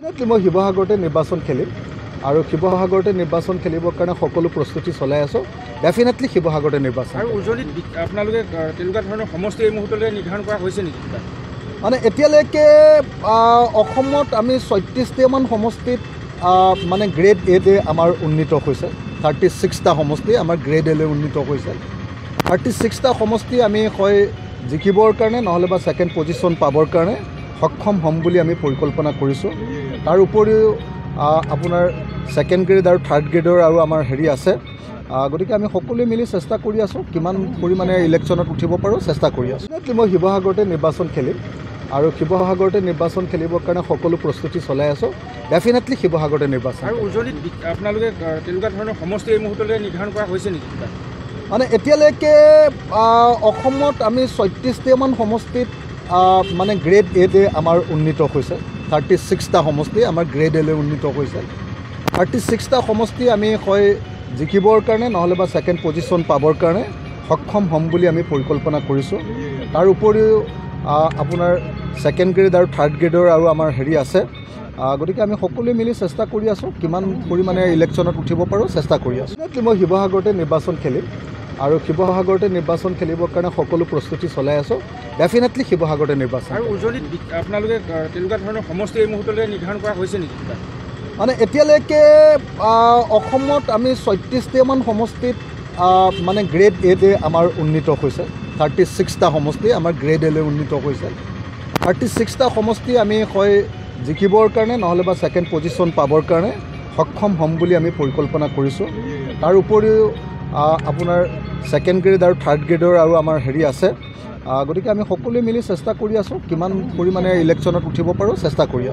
মই শিৱসাগৰতে নিৰ্বাচন খেলিম আৰু শিৱসাগৰতে নিৰ্বাচন খেলিবৰ কাৰণে সকলো প্ৰস্তুতি চলাই আছোঁ। ডেফিনেটলি শিৱসাগৰতে নিৰ্বাচন আৰু উজনিত আপোনালোকে তেনেকুৱা ধৰণৰ সমষ্টি এই মুহূৰ্তলৈ নিৰ্ধাৰণ কৰা হৈছে নেকি? মানে এতিয়ালৈকে অসমত আমি ৩৬টামান সমষ্টিত মানে গ্ৰেড এ আমাৰ উন্নীত হৈছে। 36টা সমষ্টি আমাৰ গ্ৰেড এলৈ উন্নীত হৈছে। 36টা সমষ্টি আমি হয় জিকিবৰ কাৰণে নহ'লে বা ছেকেণ্ড পজিশ্যন পাবৰ কাৰণে সক্ষম হ'ম বুলি আমি পৰিকল্পনা কৰিছোঁ। তাৰ উপৰিও আপোনাৰ ছেকেণ্ড গ্ৰেড আৰু থাৰ্ড গ্ৰেডৰ আৰু আমাৰ আছে। গতিকে আমি সকলোৱে মিলি চেষ্টা কৰি আছোঁ কিমান পৰিমাণে ইলেকশ্যনত উঠিব পাৰোঁ চেষ্টা কৰি আছোঁ। মই শিৱসাগৰতে নিৰ্বাচন খেলিম আৰু শিৱসাগৰতে নিৰ্বাচন খেলিবৰ কাৰণে সকলো প্ৰস্তুতি চলাই আছোঁ। ডেফিনেটলি শিৱসাগৰতে নিৰ্বাচন। আৰু উজনিত আপোনালোকে তেনেকুৱা ধৰণৰ সমষ্টি এই মুহূৰ্তলৈ নিৰ্ধাৰণ কৰা হৈছে নেকি? মানে এতিয়ালৈকে অসমত আমি ৩৬টামান সমষ্টিত মানে গ্ৰেড এ আমাৰ উন্নীত হৈছে। 36টা সমষ্টি আমাৰ গ্ৰেড এলৈ উন্নীত হৈছে। 36টা সমষ্টি আমি হয় জিকিবৰ কাৰণে নহ'লে বা ছেকেণ্ড পজিশ্যন পাবৰ কাৰণে সক্ষম হ'ম বুলি আমি পৰিকল্পনা কৰিছোঁ। তাৰ উপৰিও আপোনাৰ ছেকেণ্ড গ্ৰেড আৰু থাৰ্ড গ্ৰেডৰ আৰু আমাৰ আছে। গতিকে আমি সকলোৱে মিলি চেষ্টা কৰি আছোঁ কিমান পৰিমাণে ইলেকশ্যনত উঠিব পাৰোঁ চেষ্টা কৰি আছোঁ। মই শিৱসাগৰতে নিৰ্বাচন খেলিম আৰু শিৱসাগৰতে নিৰ্বাচন খেলিবৰ কাৰণে সকলো প্ৰস্তুতি চলাই আছোঁ। ডেফিনেটলি শিৱসাগৰতে নিৰ্বাচন। আৰু উজনিত আপোনালোকে তেনেকুৱা ধৰণৰ সমষ্টি এই মুহূৰ্তলৈ নিৰ্ধাৰণ কৰা হৈছে নেকি? মানে এতিয়ালৈকে অসমত আমি ৩৬টামান সমষ্টিত মানে গ্ৰেড এ আমাৰ উন্নীত হৈছে। 36টা সমষ্টি আমাৰ গ্ৰেড এলৈ উন্নীত হৈছে। 36টা সমষ্টি আমি হয় জিকিবৰ কাৰণে নহ'লে বা ছেকেণ্ড পজিশ্যন পাবৰ কাৰণে সক্ষম হ'ম বুলি আমি পৰিকল্পনা কৰিছোঁ। তাৰ উপৰিও আপোনাৰ ছেকেণ্ড গ্ৰেড আৰু থাৰ্ড গ্ৰেডৰ আৰু আমাৰ আছে। গতিকে আমি সকলোৱে মিলি চেষ্টা কৰি আছোঁ কিমান পৰিমাণে ইলেকশ্যনত উঠিব পাৰোঁ চেষ্টা কৰি আছোঁ।